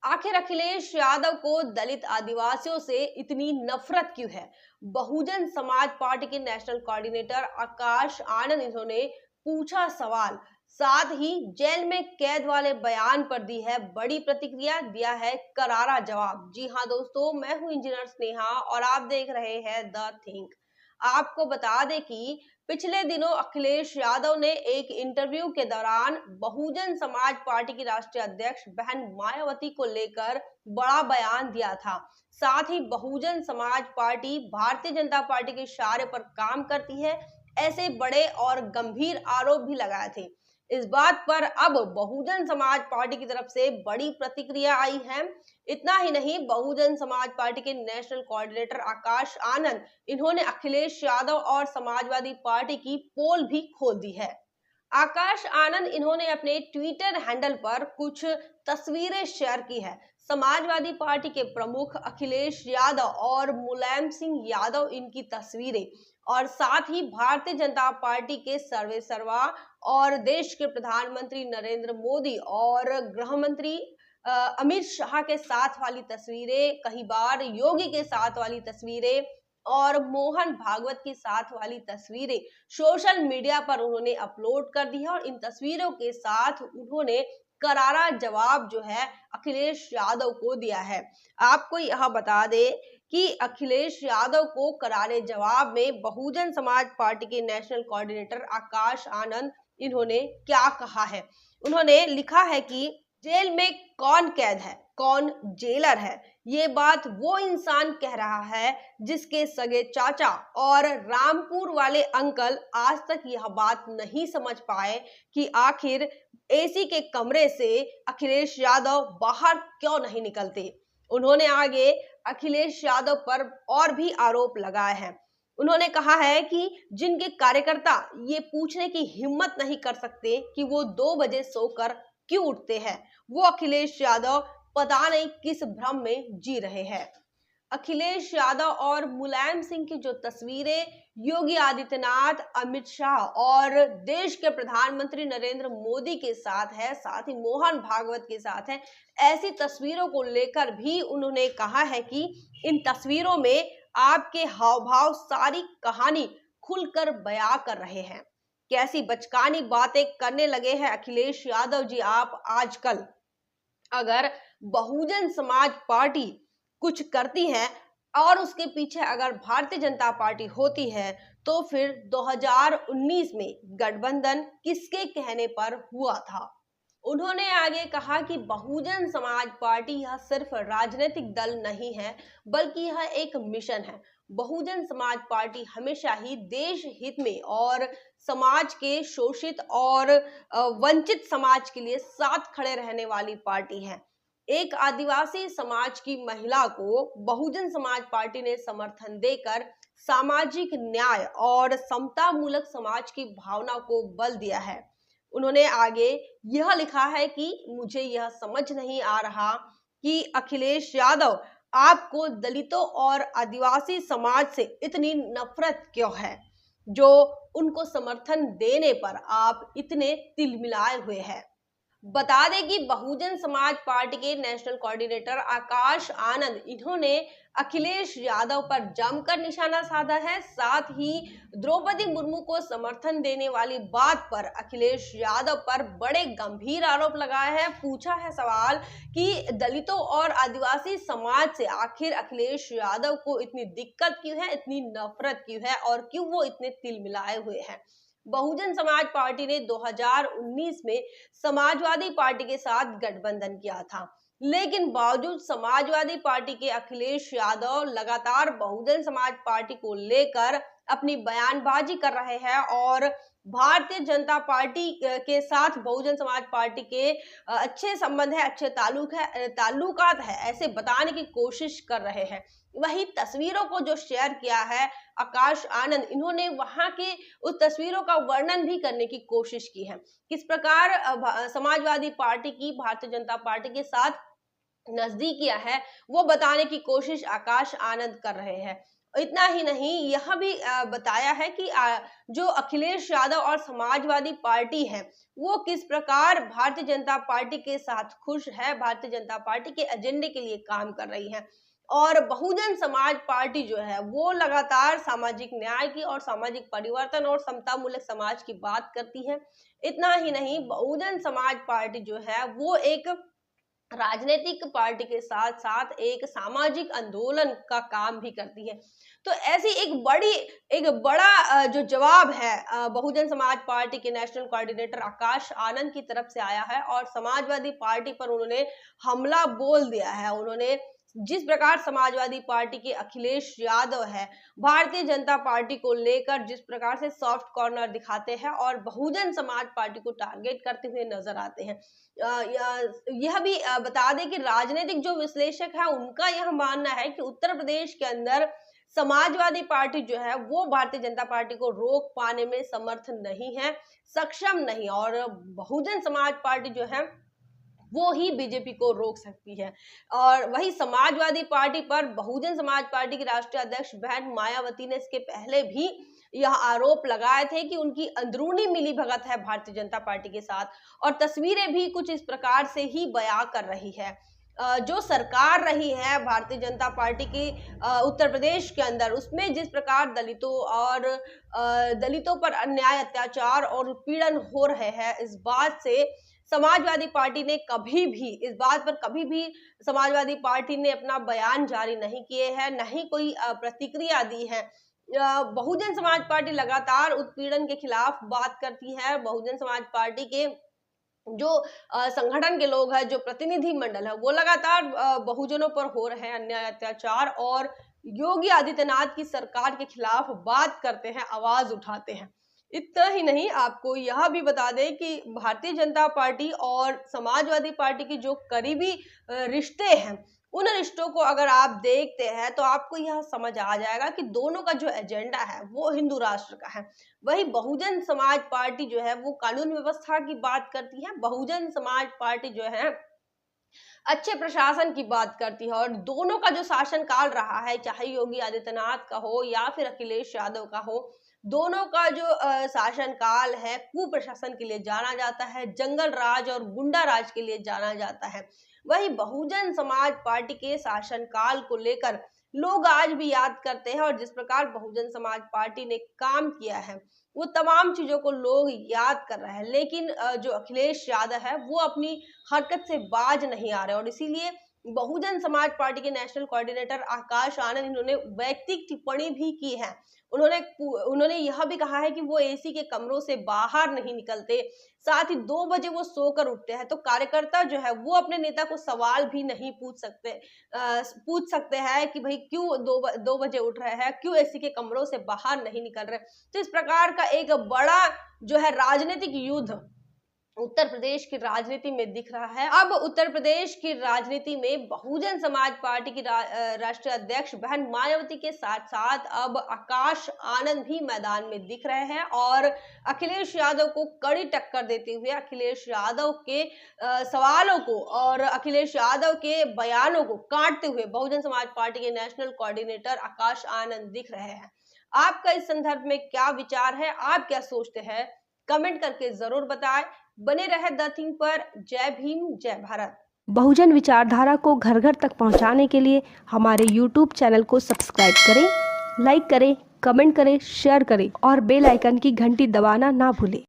आखिर अखिलेश यादव को दलित आदिवासियों से इतनी नफरत क्यों है? बहुजन समाज पार्टी के नेशनल कोऑर्डिनेटर आकाश आनंद इन्होंने पूछा सवाल, साथ ही जेल में कैद वाले बयान पर दी है बड़ी प्रतिक्रिया, दिया है करारा जवाब। जी हाँ दोस्तों, मैं हूं इंजीनियर स्नेहा और आप देख रहे हैं द थिंक। आपको बता दें कि पिछले दिनों अखिलेश यादव ने एक इंटरव्यू के दौरान बहुजन समाज पार्टी की राष्ट्रीय अध्यक्ष बहन मायावती को लेकर बड़ा बयान दिया था। साथ ही बहुजन समाज पार्टी भारतीय जनता पार्टी के इशारे पर काम करती है, ऐसे बड़े और गंभीर आरोप भी लगाए थे। इस बात पर अब बहुजन समाज पार्टी की तरफ से बड़ी प्रतिक्रिया आई है। इतना ही नहीं, बहुजन समाज पार्टी के नेशनल कोऑर्डिनेटर आकाश आनंद इन्होंने अखिलेश यादव और समाजवादी पार्टी की पोल भी खोल दी है। आकाश आनंद इन्होंने अपने ट्विटर हैंडल पर कुछ तस्वीरें शेयर की है। समाजवादी पार्टी के प्रमुख अखिलेश यादव और मुलायम सिंह यादव इनकी तस्वीरें, और साथ ही भारतीय जनता पार्टी के सर्वे सर्वा और देश के प्रधानमंत्री नरेंद्र मोदी और गृह मंत्री अमित शाह के साथ वाली तस्वीरें, कई बार योगी के साथ वाली तस्वीरें और मोहन भागवत की साथ वाली तस्वीरें सोशल मीडिया पर उन्होंने अपलोड कर दी है। और इन तस्वीरों के साथ उन्होंने करारा जवाब जो है अखिलेश यादव को दिया है। आपको यह बता दें कि अखिलेश यादव को करारे जवाब में बहुजन समाज पार्टी के नेशनल कोऑर्डिनेटर आकाश आनंद इन्होंने क्या कहा है। उन्होंने लिखा है कि जेल में कौन कैद है, कौन जेलर है, ये बात वो इंसान कह रहा है जिसके सगे चाचा और रामपुर वाले अंकल आज तक यह बात नहीं समझ पाए कि आखिर एसी के कमरे से अखिलेश यादव बाहर क्यों नहीं निकलते। उन्होंने आगे अखिलेश यादव पर और भी आरोप लगाए हैं। उन्होंने कहा है कि जिनके कार्यकर्ता ये पूछने की हिम्मत नहीं कर सकते कि वो 2 बजे सोकर क्यों उठते हैं, वो अखिलेश यादव पता नहीं किस भ्रम में जी रहे हैं। अखिलेश यादव और मुलायम सिंह की जो तस्वीरें योगी आदित्यनाथ, अमित शाह और देश के प्रधानमंत्री नरेंद्र मोदी के साथ है, साथ ही मोहन भागवत के साथ है, ऐसी तस्वीरों को लेकर भी उन्होंने कहा है कि इन तस्वीरों में आपके हाव भाव सारी कहानी खुलकर बयां कर रहे हैं। कैसी बचकानी बातें करने लगे हैं अखिलेश यादव जी आप आजकल। अगर बहुजन समाज पार्टी कुछ करती है और उसके पीछे अगर भारतीय जनता पार्टी होती है, तो फिर 2019 में गठबंधन किसके कहने पर हुआ था। उन्होंने आगे कहा कि बहुजन समाज पार्टी यह सिर्फ राजनीतिक दल नहीं है, बल्कि यह एक मिशन है। बहुजन समाज पार्टी हमेशा ही देश हित में और समाज के शोषित और वंचित समाज के लिए साथ खड़े रहने वाली पार्टी है। एक आदिवासी समाज की महिला को बहुजन समाज पार्टी ने समर्थन देकर सामाजिक न्याय और समता मूलक समाज की भावना को बल दिया है। उन्होंने आगे यह लिखा है कि मुझे यह समझ नहीं आ रहा कि अखिलेश यादव आपको दलितों और आदिवासी समाज से इतनी नफरत क्यों है, जो उनको समर्थन देने पर आप इतने तिलमिलाए हुए हैं। बता दें कि बहुजन समाज पार्टी के नेशनल कोऑर्डिनेटर आकाश आनंद इन्होंने अखिलेश यादव पर जमकर निशाना साधा है। साथ ही द्रौपदी मुर्मू को समर्थन देने वाली बात पर अखिलेश यादव पर बड़े गंभीर आरोप लगाए हैं। पूछा है सवाल कि दलितों और आदिवासी समाज से आखिर अखिलेश यादव को इतनी दिक्कत क्यों है, इतनी नफरत क्यों है और क्यों वो इतने तिलमिलाए हुए हैं। बहुजन समाज पार्टी ने 2019 में समाजवादी पार्टी के साथ गठबंधन किया था, लेकिन बावजूद समाजवादी पार्टी के अखिलेश यादव लगातार बहुजन समाज पार्टी को लेकर अपनी बयानबाजी कर रहे हैं और भारतीय जनता पार्टी के साथ बहुजन समाज पार्टी के अच्छे संबंध है, अच्छे ताल्लुकात है, ऐसे बताने की कोशिश कर रहे हैं। वही तस्वीरों को जो शेयर किया है आकाश आनंद, इन्होंने वहां के उस तस्वीरों का वर्णन भी करने की कोशिश की है। किस प्रकार समाजवादी पार्टी की भारतीय जनता पार्टी के साथ नजदीकियां है, वो बताने की कोशिश आकाश आनंद कर रहे हैं। इतना ही नहीं, यह भी बताया है कि जो अखिलेश यादव और समाजवादी पार्टी है वो किस प्रकार भारतीय जनता पार्टी के साथ खुश है, भारतीय जनता पार्टी के एजेंडे के लिए काम कर रही है। और बहुजन समाज पार्टी जो है वो लगातार सामाजिक न्याय की और सामाजिक परिवर्तन और समतामूलक समाज की बात करती है। इतना ही नहीं, बहुजन समाज पार्टी जो है वो एक राजनीतिक पार्टी के साथ साथ एक सामाजिक आंदोलन का काम भी करती है। तो ऐसी एक बड़ा जो जवाब है बहुजन समाज पार्टी के नेशनल कोऑर्डिनेटर आकाश आनंद की तरफ से आया है और समाजवादी पार्टी पर उन्होंने हमला बोल दिया है। उन्होंने जिस प्रकार समाजवादी पार्टी के अखिलेश यादव है भारतीय जनता पार्टी को लेकर जिस प्रकार से सॉफ्ट कॉर्नर दिखाते हैं और बहुजन समाज पार्टी को टारगेट करते हुए नजर आते हैं। यह भी बता दें कि राजनीतिक जो विश्लेषक है उनका यह मानना है कि उत्तर प्रदेश के अंदर समाजवादी पार्टी जो है वो भारतीय जनता पार्टी को रोक पाने में समर्थ नहीं है, सक्षम नहीं, और बहुजन समाज पार्टी जो है वो ही बीजेपी को रोक सकती है। और वही समाजवादी पार्टी पर बहुजन समाज पार्टी की राष्ट्रीय अध्यक्ष बहन मायावती ने इसके पहले भी यह आरोप लगाए थे कि उनकी अंदरूनी मिलीभगत है भारतीय जनता पार्टी के साथ, और तस्वीरें भी कुछ इस प्रकार से ही बयां कर रही है। जो सरकार रही है भारतीय जनता पार्टी की उत्तर प्रदेश के अंदर, उसमें जिस प्रकार दलितों पर अन्याय, अत्याचार और उत्पीड़न हो रहे हैं, इस बात से समाजवादी पार्टी ने कभी भी समाजवादी पार्टी ने अपना बयान जारी नहीं किए हैं, न ही कोई प्रतिक्रिया दी है। बहुजन समाज पार्टी लगातार उत्पीड़न के खिलाफ बात करती है। बहुजन समाज पार्टी के जो संगठन के लोग हैं, जो प्रतिनिधि मंडल है, वो लगातार बहुजनों पर हो रहे हैं अन्याय, अत्याचार और योगी आदित्यनाथ की सरकार के खिलाफ बात करते हैं, आवाज उठाते हैं। इतना ही नहीं, आपको यह भी बता दें कि भारतीय जनता पार्टी और समाजवादी पार्टी की जो करीबी रिश्ते हैं, उन रिश्तों को अगर आप देखते हैं तो आपको यह समझ आ जाएगा कि दोनों का जो एजेंडा है वो हिंदू राष्ट्र का है। वही बहुजन समाज पार्टी जो है वो कानून व्यवस्था की बात करती है, बहुजन समाज पार्टी जो है अच्छे प्रशासन की बात करती है। और दोनों का जो शासन काल रहा है, चाहे योगी आदित्यनाथ का हो या फिर अखिलेश यादव का हो, दोनों का जो शासन काल है कुप्रशासन के लिए जाना जाता है, जंगल राज और गुंडा राज के लिए जाना जाता है। वही बहुजन समाज पार्टी के शासन काल को लेकर लोग आज भी याद करते हैं और जिस प्रकार बहुजन समाज पार्टी ने काम किया है वो तमाम चीजों को लोग याद कर रहे हैं। लेकिन जो अखिलेश यादव है वो अपनी हरकत से बाज नहीं आ रहे, और इसीलिए बहुजन समाज पार्टी के नेशनल कोऑर्डिनेटर आकाश आनंद, इन्होंने वैयक्तिक टिप्पणी भी की है। उन्होंने यह भी कहा है कि वो एसी के कमरों से बाहर नहीं निकलते, साथ ही 2 बजे वो सोकर उठते हैं। तो कार्यकर्ता जो है वो अपने नेता को सवाल भी नहीं पूछ सकते हैं कि भाई क्यों 2 बजे उठ रहे हैं, क्यों एसी के कमरों से बाहर नहीं निकल रहे। तो इस प्रकार का एक बड़ा जो है राजनीतिक युद्ध उत्तर प्रदेश की राजनीति में दिख रहा है। अब उत्तर प्रदेश की राजनीति में बहुजन समाज पार्टी की राष्ट्रीय अध्यक्ष बहन मायावती के साथ साथ अब आकाश आनंद भी मैदान में दिख रहे हैं और अखिलेश यादव को कड़ी टक्कर देते हुए अखिलेश यादव के सवालों को और अखिलेश यादव के बयानों को काटते हुए बहुजन समाज पार्टी के नेशनल कोऑर्डिनेटर आकाश आनंद दिख रहे हैं। आपका इस संदर्भ में क्या विचार है, आप क्या सोचते हैं, कमेंट करके जरूर बताएं। बने रहे द थिंग पर। जय भीम, जय भारत। बहुजन विचारधारा को घर घर तक पहुंचाने के लिए हमारे YouTube चैनल को सब्सक्राइब करें, लाइक करें, कमेंट करें, शेयर करें और बेल आइकन की घंटी दबाना ना भूलें।